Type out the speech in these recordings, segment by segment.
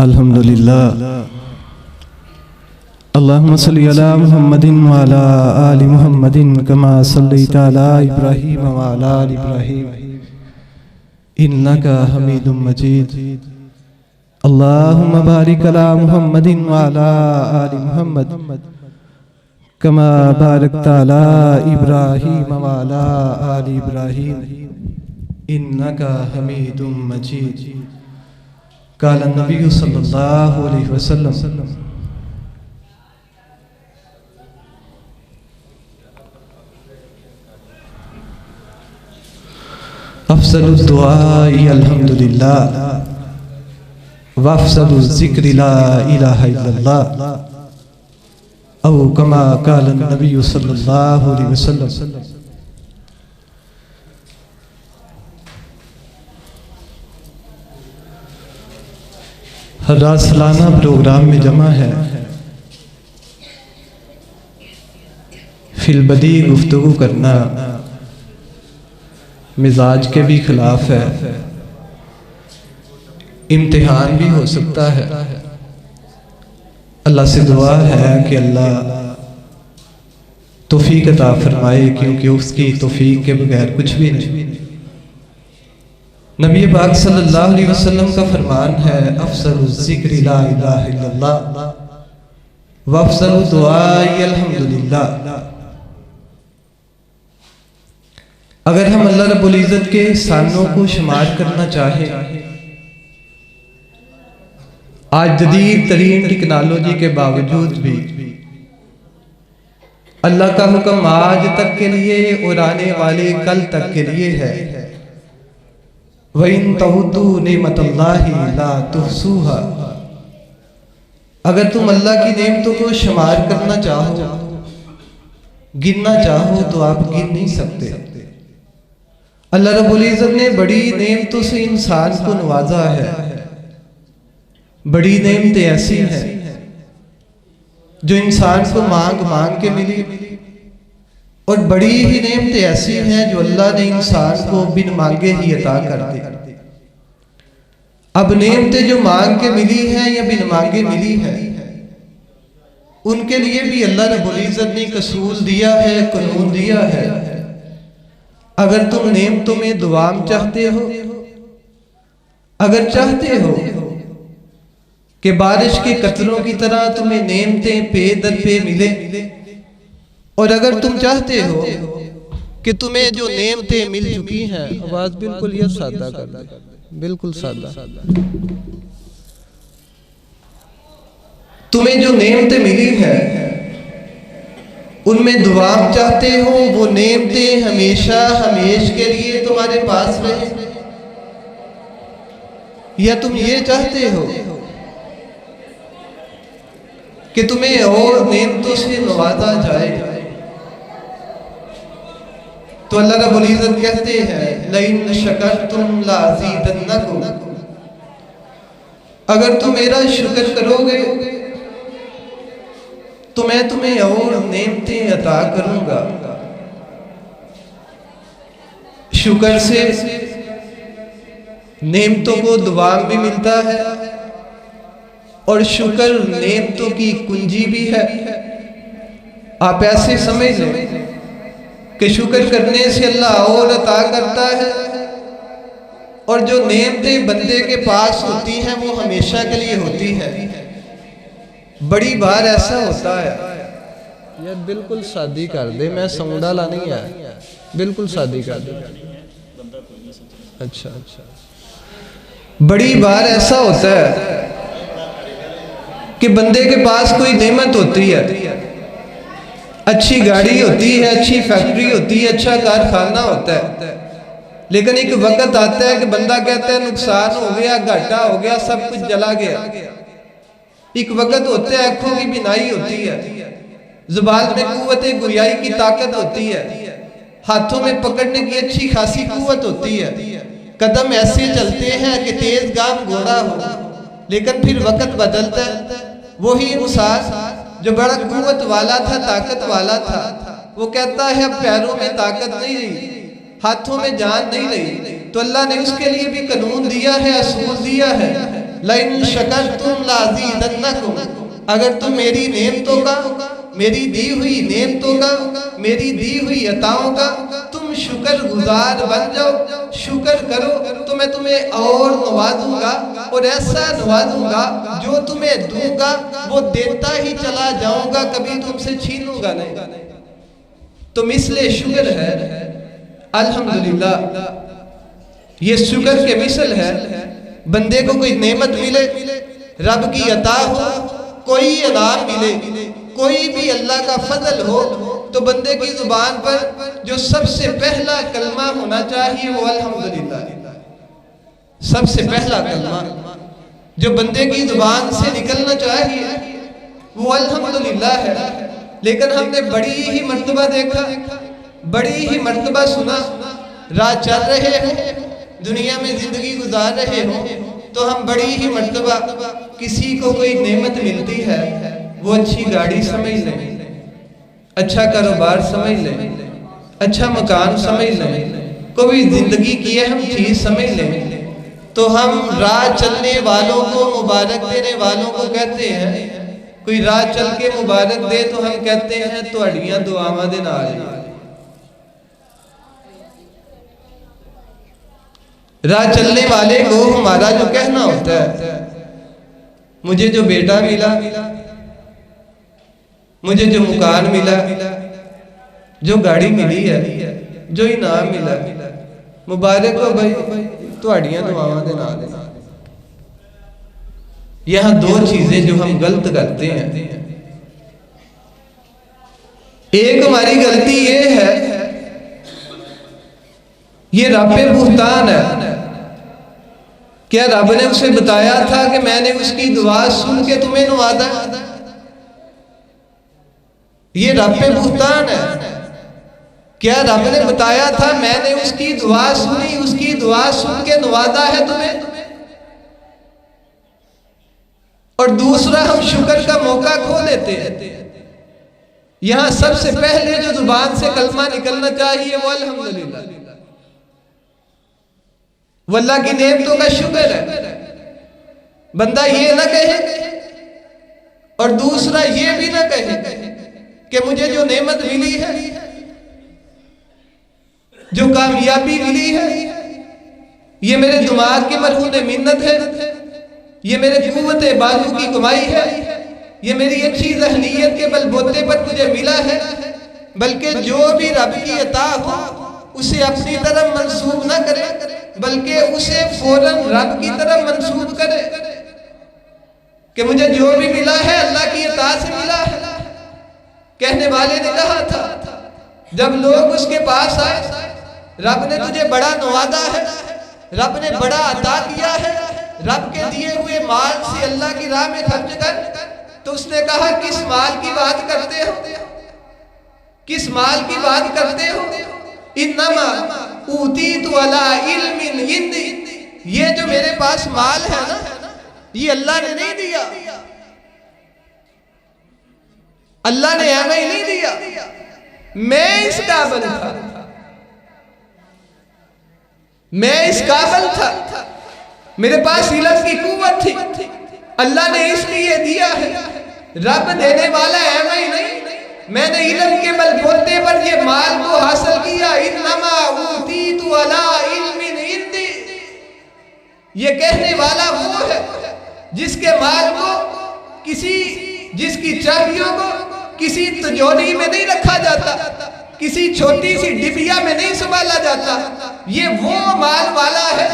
الحمدللہ اللہم صلی علی محمد وعلی آل محمد کما صلیت علی ابراہیم وعلی آل ابراہیم انکا حمید مجید اللہم بارک علی محمد وعلی آل محمد کما بارکت علی ابراہیم وعلی آل ابراہیم انکا حمید مجید قال النبی صلی اللہ علیہ وسلم افضل الدعاء الحمدللہ وافضل الذکر لا الہ الا اللہ او کما قال النبی صلی اللہ علیہ وسلم۔ ہر رات سالانہ پروگرام میں جمع ہے، فی البدی گفتگو کرنا مزاج کے بھی خلاف ہے، امتحان بھی ہو سکتا ہے۔ اللہ سے دعا ہے کہ اللہ توفیق عطا فرمائے، کیونکہ اس کی توفیق کے بغیر کچھ بھی نہیں۔ نبی پاک صلی اللہ علیہ وسلم کا فرمان ہے افضل الذکر لا الہ الا اللہ وافضل الدعاء الحمدللہ۔ اگر ہم اللہ رب العزت کے احسانوں کو شمار کرنا چاہیں، آج جدید ترین ٹیکنالوجی کے باوجود بھی اللہ کا حکم آج تک کے لیے اور آنے والے کل تک کے لیے ہے، وَإِن تَعُدُّوا نِعْمَتَ اللَّهِ لَا تُحْصُوهَا۔ اگر تم اللہ کی نعمتوں کو شمار کرنا چاہو، گننا چاہو تو آپ گن نہیں سکتے۔ اللہ رب العزت نے بڑی نعمتوں سے انسان کو نوازا ہے، بڑی نعمتیں ایسی ہیں جو انسان کو مانگ مانگ کے ملی، اور بڑی ہی نعمتیں ایسی ہیں جو اللہ نے انسان کو بن مانگے ہی عطا کر دی۔ اب نعمتیں جو مانگ کے ملی ہیں یا بن مانگے ملی ہیں، ان کے لیے بھی اللہ رب العزت نے اصول دیا ہے، قانون دیا ہے۔ اگر تم نعمتوں میں دوام چاہتے ہو، اگر چاہتے ہو کہ بارش کے قطروں کی طرح تمہیں نعمتیں پے در پے ملیں، اور اگر تم چاہتے ہو کہ تمہیں جو نعمتیں مل چکی ہیں، آواز بالکل یہ سادہ کر دیں، بالکل سادہ، تمہیں جو نعمتیں ملی ہیں ان میں دوام چاہتے ہو، وہ نعمتیں ہمیشہ ہمیش کے لیے تمہارے پاس رہیں، یا تم یہ چاہتے ہو کہ تمہیں اور نعمتوں سے نوازا جائے؟ تو اللہ رب العزت کہتے ہیں لَإِن شَكَرْتُمْ لَأَزِيدَنَّكُمْ۔ اگر تم میرا شکر کرو گے تو میں تمہیں اور نعمتیں عطا کروں گا۔ شکر سے نعمتوں کو دوام بھی ملتا ہے، اور شکر نعمتوں کی کنجی بھی ہے۔ آپ ایسے سمجھ لیں کہ شکر کرنے سے اللہ اور عطا کرتا ہے، اور جو نعمتیں بندے کے پاس ہوتی ہیں وہ ہمیشہ کے لیے ہوتی ہیں۔ بڑی بار ایسا ہوتا ہے، یہ بالکل سادی کر دے، میں ساؤنڈ والا نہیں ہے، بالکل سادی کر دے۔ اچھا بڑی بار ایسا ہوتا ہے کہ بندے کے پاس کوئی نعمت ہوتی ہے، اچھی گاڑی ہوتی ہے، اچھی فیکٹری ہوتی ہے، اچھا کارخانہ ہوتا ہے، لیکن ایک وقت آتا ہے کہ بندہ کہتا ہے نقصان ہو گیا، گھاٹا ہو گیا، سب کچھ جلا گیا۔ ایک وقت ہوتا ہے آنکھوں کی بینائی ہوتی ہے، زبان میں قوت گویائی کی طاقت ہوتی ہے، ہاتھوں میں پکڑنے کی اچھی خاصی قوت ہوتی ہے، قدم ایسے چلتے ہیں کہ تیز گام گھوڑا ہو، لیکن پھر وقت بدلتا ہے۔ وہی انسان جو بڑا قوت والا تھا، طاقت والا تھا، وہ کہتا ہے اب پیروں میں طاقت نہیں رہی، ہاتھوں میں جان نہیں رہی، تو اللہ نے اس کے لیے بھی قانون دیا ہے، اصول دیا ہے لئن شکرتم لازیدنکم، اگر تم میری نعمتوں کا، میری دی ہوئی نعمتوں کا، میری دی ہوئی عطاؤں کا تم شکر گزار بن جاؤ، شکر کرو تو میں تمہیں اور نوازوں گا، اور ایسا نوازوں گا جو تمہیں دوں گا وہ دیتا ہی چلا جاؤں گا، کبھی تم سے چھینوں گا نہیں۔ تو مثل شکر ہے الحمدللہ، یہ شکر کے مثل ہے۔ بندے کو کوئی نعمت ملے، رب کی عطا ہو، کوئی انعام ملے، کوئی بھی اللہ کا فضل ہو، تو بندے کی زبان پر جو سب سے پہلا کلمہ ہونا چاہیے وہ الحمدللہ۔ سب سے پہلا کلمہ جو بندے کی زبان سے نکلنا چاہیے وہ الحمدللہ ہے۔ لیکن ہم نے بڑی ہی مرتبہ دیکھا، بڑی ہی مرتبہ سنا، راہ چل رہے ہوں، دنیا میں زندگی گزار رہے ہوں، تو ہم بڑی ہی مرتبہ کسی کو کوئی نعمت ملتی ہے، وہ اچھی گاڑی سمجھ لیں، اچھا کاروبار سمجھ لیں، اچھا مکان سمجھ لیں، کوئی زندگی کی اہم چیز سمجھ لیں، تو ہم راہ چلنے والوں کو مبارک دینے والوں کو کہتے ہیں، کوئی راہ چل کے مبارک دے تو ہم کہتے ہیں تہاڈیاں دعاواں دے نال۔ راہ چلنے والے کو ہمارا جو کہنا ہوتا ہے، مجھے جو بیٹا ملا، مجھے جو مکان ملا، جو گاڑی ملی ہے، جو انعام ملا، مبارک ہو بھائی، تہاڈیاں دعاواں دے نال۔ یہاں دو چیزیں جو ہم غلط کرتے ہیں، ایک ہماری غلطی یہ ہے، یہ رب پہ بہتان ہے۔ کیا رب نے اسے بتایا تھا کہ میں نے اس کی دعا سن کے تمہیں نوازا؟ یہ رب پہ بہتان ہے۔ کیا رب نے بتایا تھا میں نے اس کی دعا سنی، اس کی دعا سن کے نوازا ہے تمہیں؟ اور دوسرا، ہم شکر کا موقع کھو دیتے ہیں۔ یہاں سب سے پہلے جو زبان سے کلمہ نکلنا چاہیے وہ الحمدللہ، وہ اللہ کی نعمتوں کا شکر ہے۔ بندہ یہ نہ کہے، اور دوسرا یہ بھی نہ کہے کہ مجھے جو نعمت ملی ہے، جو کامیابی ملی ہے، یہ میرے دماغ کی مرہون منت ہے، یہ میرے قوت بازو کی کمائی ہے، یہ میری اچھی ذہنیت کے بل بوتے پر مجھے ملا ہے، بلکہ جو بھی رب کی عطا ہو اسے اپنی طرف منسوب نہ کرے، بلکہ اسے فوراً رب کی طرف منسوب کرے کہ مجھے جو بھی ملا ہے اللہ کی عطا سے ملا ہے۔ کہنے والے نے کہا تھا جب لوگ اس کے پاس آئے، رب نے تجھے بڑا نوازا ہے، رب نے بڑا عطا کیا ہے، رب کے دیے ہوئے مال سے اللہ کی راہ میں خرچ کر، تو اس نے کہا کس مال کی بات کرتے ہو، کس مال کی بات کرتے ہو؟ انما اوتیت علی علم عندی، یہ جو میرے پاس مال ہے نا، یہ اللہ نے نہیں دیا، اللہ نے ہمیں نہیں دیا، میں اس قابل تھا، میں اس قابل تھا، میرے پاس علم کی قوت تھی، اللہ نے اس لیے دیا ہے۔ رب دینے والا ہے میں نہیں، میں نے علم کے بل بوتے پر یہ مال کو حاصل کیا۔ انما اوتیت علی علم عندی، یہ کہنے والا وہ ہے جس کے مال کو جس کی چابیوں کو کسی تجوری میں نہیں رکھا جاتا، کسی چھوٹی سی ڈبیا میں نہیں سنبھالا جاتا۔ یہ وہ مال والا ہے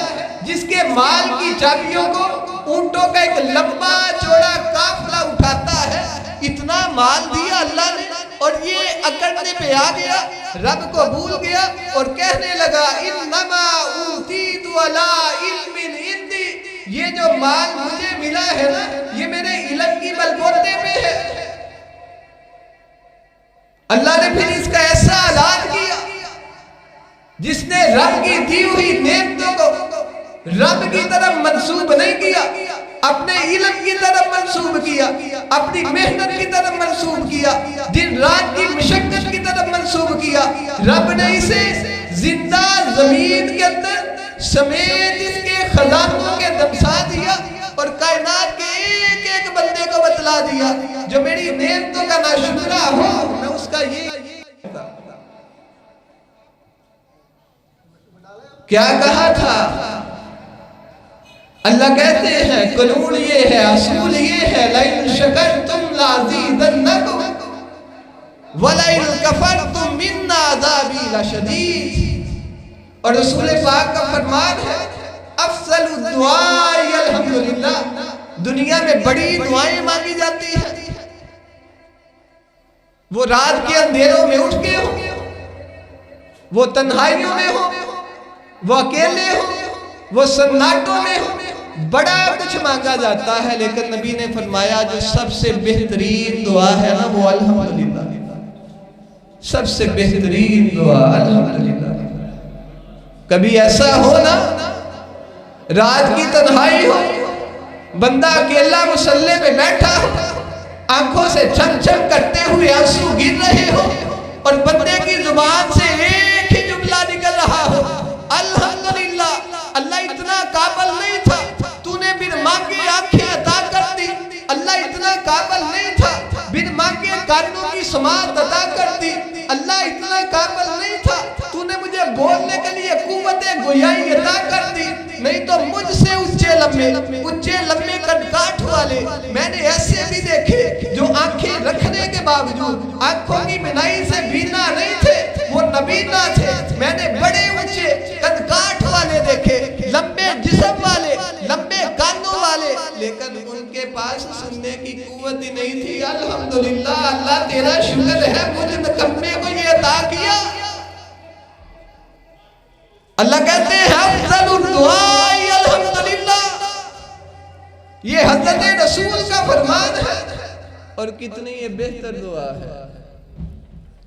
جس کے مال کی چابیوں کو اونٹوں کا ایک لمبا چوڑا قافلہ اٹھاتا ہے۔ اتنا مال دیا اللہ نے، اور یہ اکڑنے پہ آ گیا، رب کو بھول گیا اور کہنے لگا انما اوتیت علی علم عندی، یہ جو مال مجھے ملا ہے نا، یہ میرے علم کی بلبوتے پہ ہے۔ اللہ نے پھر اس کا ایسا اعلان کیا، جس نے رب کی دی ہوئی نعمتوں کو رب کی طرف منسوب نہیں کیا، اپنے علم کی طرف منسوب کیا، اپنی محنت کی طرف منسوب کیا، دن رات کی مشقت کی طرف منسوب کیا، رب نے اسے زندہ زمین کے اندر سمیت اس کے خزانوں کے دمسا دیا، اور کائنات کے ایک ایک بندے کو بتلا دیا جو میری نعمتوں کا ناشکرا ہو میں اس کا یہ کیا کہا تھا؟ اللہ کہتے ہیں قانون یہ ہے، اصول یہ ہے، لَإِن شَكَرْتُمْ لَأَزِيدَنَّكُمْ وَلَئِن كَفَرْتُمْ مِنَّ عَذَابِي لَشَدِيدٌ۔ اور رسول پاک کا فرمان ہے افضل الدعاء الحمدللہ، دنیا میں بڑی دعائیں مانگی جاتی ہیں وہ رات کے اندھیروں میں اٹھ کے ہو، وہ تنہائیوں میں ہو، وہ اکیلے ہو، وہ سناٹوں میں ہو، بڑا کچھ مانگا جاتا ہے، لیکن نبی نے فرمایا جو سب سے بہترین دعا ہے نا وہ الحمدللہ، سب سے بہترین دعا الحمدللہ۔ کبھی ایسا ہو نا رات کی تنہائی ہو، بندہ اکیلا مصلی پہ بیٹھا ہو، آنکھوں سے چھم چھم کرتے ہوئے آنسو گر رہے ہو اور بندے کی زبان سے ایک ہی جملہ نکل رہا ہو الحمدللہ، اللہ اتنا قابل نہیں تھا تو نے بن مانگے آنکھیں عطا کر دی، اللہ اتنا قابل نہیں تھا بن مانگے کانوں کی سماعت عطا کر دی، اللہ اتنا قابل نہیں تھا تو نے مجھے بولنے کے لیے قوت گویائی عطا کر دی، نہیں تو مجھ سے اچھے لمبے کٹکاٹ والے میں نے ایسے بھی دیکھے جو آنکھیں رکھنے کے باوجود آنکھوں کی بینائی سے بینا نہیں تھے، وہ نبینا تھے، میں نے بڑے اونچے کٹکاٹ والے دیکھے، لمبے جسم والے، لمبے کانوں والے، لیکن ان کے پاس سننے کی قوت ہی نہیں تھی۔ الحمدللہ، اللہ تیرا شکر ہے مجھے نکمے کو یہ عطا کیا۔ اللہ کہتے ہیں افضل الدعاء الحمدللہ، یہ حضرت رسول کا فرمان ہے، اور کتنی یہ بہتر دعا ہے،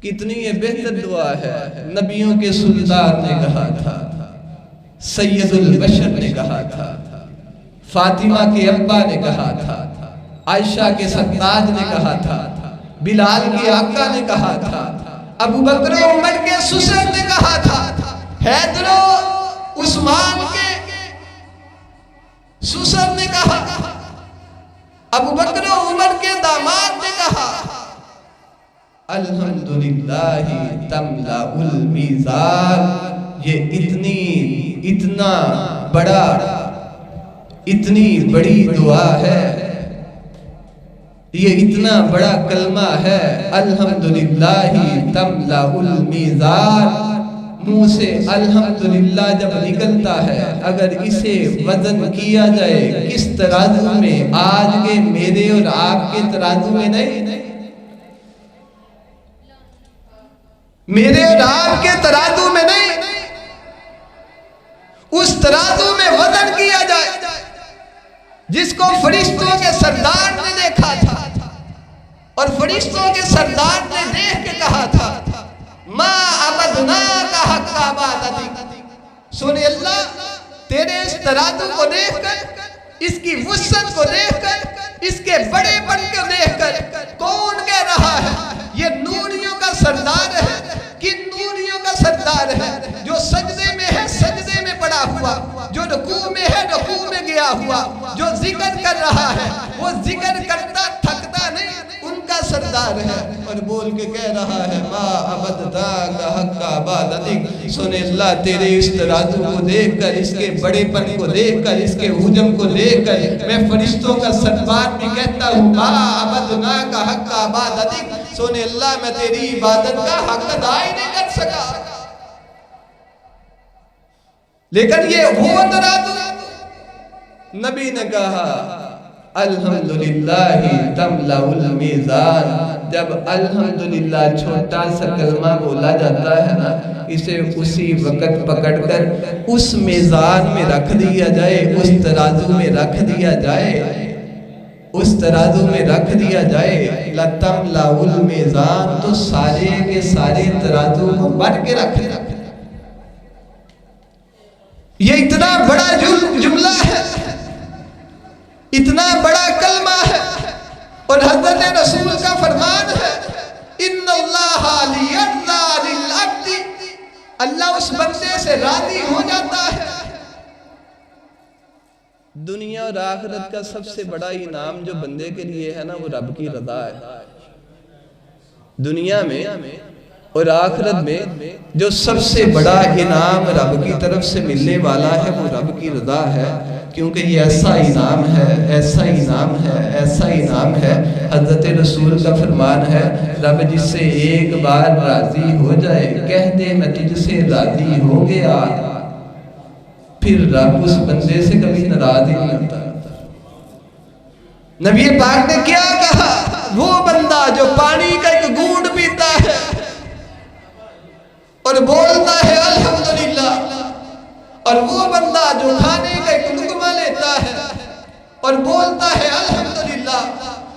کتنی یہ بہتر دعا ہے۔ نبیوں کے سلطان نے کہا تھا، سید البشر نے کہا تھا، فاطمہ کے ابا نے کہا تھا، عائشہ کے سرتاج نے کہا تھا، بلال کے آقا نے کہا تھا، ابو بکر و عمر کے سسر نے کہا تھا، حیدر و عثمان کے سسر نے کہا، ابو بکر و عمر کے داماد نے کہا الحمدللہ تملأ المیزان۔ یہ اتنا بڑا، اتنی بڑی دعا ہے، یہ اتنا بڑا کلمہ ہے الحمدللہ تملأ المیزان۔ منہ سے الحمدللہ جب نکلتا ہے، اگر اسے وزن کیا جائے کس ترازو میں، آج کے میرے اور آپ کے ترازو میں نہیں، میرے اور آپ کے ترازو میں نہیں، اس ترازو میں وزن کیا جائے جس کو فرشتوں کے سردار نے دیکھا تھا، اور فرشتوں کے سردار نے دیکھ کے کہا تھا ما عبدناک حق عبادتک۔ سونے اللہ تیرے اس ترازو کو دیکھ کر، اس کی وسعت کو دیکھ کر، اس کے بڑے پن کو دیکھ کر کون کہہ رہا ہے یہ نوریوں کا سردار ہے؟ کن نوریوں کا سردار ہے؟ جو سجدے میں ہے سجدے میں پڑا ہوا، جو رکوع میں ہے رکوع میں گیا ہوا، جو ذکر کر رہا ہے وہ ذکر کرتا تھکتا نہیں، ان کا سردار ہے، اور بول کے کہہ رہا ہے ما عبدتاک حق عبادتک۔ سنے اللہ تیرے اس ترازو کو دیکھ کر، اس کے بڑے پن کو دیکھ کر، اس کے حجم کو دیکھ کر میں فرشتوں کا سردار بھی کہتا ہوں ما عبدناک حق عبادتک۔ سنے اللہ میں تیری عبادت کا حق ادا ہی نہیں کر سکا، لیکن یہ وہ ترازو نبی نے کہا الحمدللہ تملأ المیزان۔ جب الحمدللہ چھوٹا سا کلمہ بولا جاتا ہے نا، اسے اسی وقت پکڑ کر اس میزان میں رکھ دیا جائے، اس ترازو میں رکھ دیا جائے، اس ترازو میں رکھ دیا جائے لَتَمْلَأُ الْمِيزَانَ، تو سارے کے سارے ترازو کو بڑھ کے رکھ دیا۔ یہ اتنا بڑا جملہ ہے، اتنا بڑا کلمہ ہے، اور حضرت رسول کا فرمان ہے ان اللہ لیرضی للعبد، اللہ اس بندے سے راضی ہو جاتا ہے دنیا اور آخرت کا سب سے بڑا انعام جو بندے کے لیے ہے نا وہ رب کی رضا ہے. دنیا میں اور آخرت میں جو سب سے بڑا انعام رب کی طرف سے ملنے والا ہے وہ رب کی رضا ہے. کیونکہ یہ ایسا انعام ہے، ایسا انعام ہے، ایسا انعام ہے. حضرت رسول کا فرمان ہے، رب جس سے ایک بار راضی ہو جائے، کہہ دے میں تجھ سے راضی ہو گیا، پھر رب اس بندے سے کبھی ناراض ہی نہیں ہوتا. نبی پاک نے کیا کہا؟ وہ بندہ جو پانی کا ایک گھونٹ پیتا ہے اور بولتا ہے الحمدللہ، اور وہ بندہ جو کھانے کا ایک لقمہ لیتا ہے اور بولتا ہے الحمدللہ.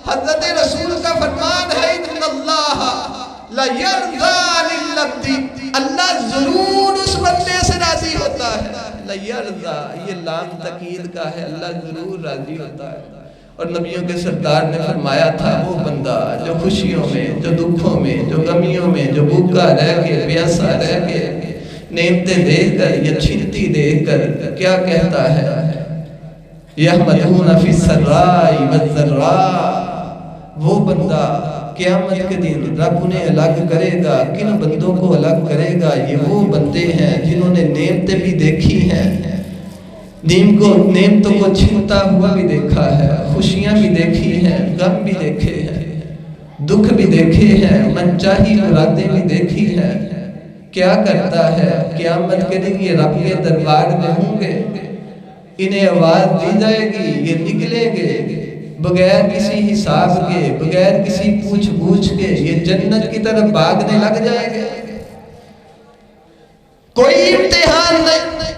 حضرت رسول کا فرمان ہے ان اللہ لا یرضی للعبد، اللہ ضرور اس بندے سے راضی ہوتا ہے. لا یرضی، یہ لام تاکید کا ہے، اللہ ضرور راضی ہوتا ہے. اور نبیوں کے سردار نے فرمایا تھا وہ بندہ جو خوشیوں میں، جو دکھوں میں، جو غمیوں میں، جو بھوکا رہ کے، پیاسا رہ کے، نعمتیں دیکھ کر یا چھنتی دیکھ کر کیا کہتا ہے؟ یحمدون فی السراء والضراء. وہ بندہ قیامت کے دن رب انہیں الگ کرے گا. کن بندوں کو الگ کرے گا؟ یہ وہ بندے ہیں جنہوں نے نعمتیں بھی دیکھی ہیں، نعمتوں کو چھنتا ہوا بھی دیکھا ہے، خوشیاں بھی دیکھی ہیں، غم بھی دیکھے ہیں، دکھ بھی دیکھے ہیں، منچاہی مرادیں بھی دیکھی ہیں. کیا کرتا ہے؟ قیامت کے دن یہ رب کے دربار میں ہوں گے، انہیں آواز دی جائے گی، یہ نکلیں گے بغیر کسی حساب کے، بغیر کسی پوچھ گچھ کے، یہ جنت کی طرف بھاگنے لگ جائیں گے. کوئی امتحان نہیں،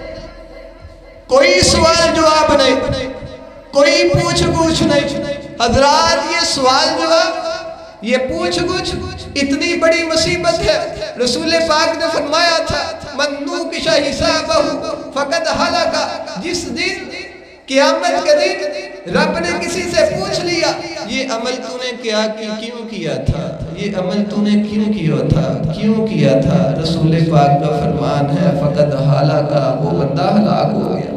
کوئی سوال جواب نہیں، کوئی پوچھ گچھ نہیں. حضرات یہ سوال جواب، یہ پوچھ گچھ اتنی بڑی مصیبت ہے. رسول پاک نے فرمایا تھا من نوقش حسابہ فقد ہلک. جس دن قیامت کے دن رب نے کسی سے پوچھ لیا یہ عمل تو نے کیا کیوں کیا تھا، یہ عمل تو نے کیوں کیا تھا، رسول پاک کا فرمان ہے فقد ہلک، وہ بندہ ہلاک ہو گیا.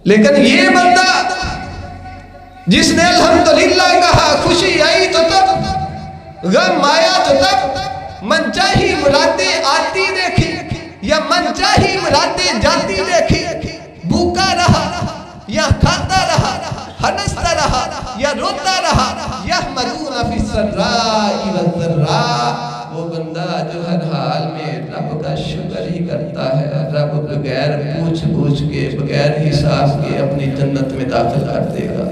لیکن یہ بندہ جس نے الحمدللہ کہا، خوشی آئی تو تب، غم آیا تو تب، منچاہی مرادیں آتی دیکھی یا منچاہی مرادیں جاتی دیکھی، بھوکا رہا یا کھاتا رہا، ہنستا رہا یا روتا رہا. یحمدون فی السراء والضراء. وہ بندہ جو ہر حال میں رب کا شکر ہی کرتا ہے، رب بغیر پوچھ گچھ کے، بغیر حساب کے اپنی جنت میں داخل کر دے گا.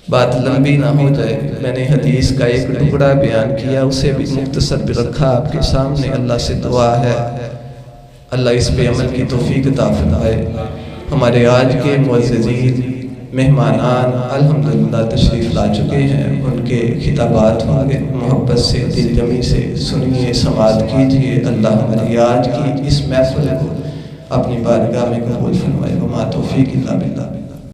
بات لمبی نہ ہو جائے، میں نے حدیث کا ایک ٹکڑا بیان کیا، اسے بھی مختصر بھی رکھا آپ کے سامنے. اللہ سے دعا ہے اللہ اس پہ عمل کی توفیق عطا فرمائے. ہمارے آج کے معززین مہمانان الحمدللہ تشریف لا چکے ہیں، ان کے خطابات ہوں گے، محبت سے، دل جمی سے سنیے، سماعت کیجئے. اللہ ہماری آج کی اس محفل کو اپنی بارگاہ میں قبول فرمائے. وما توفیق الا باللہ.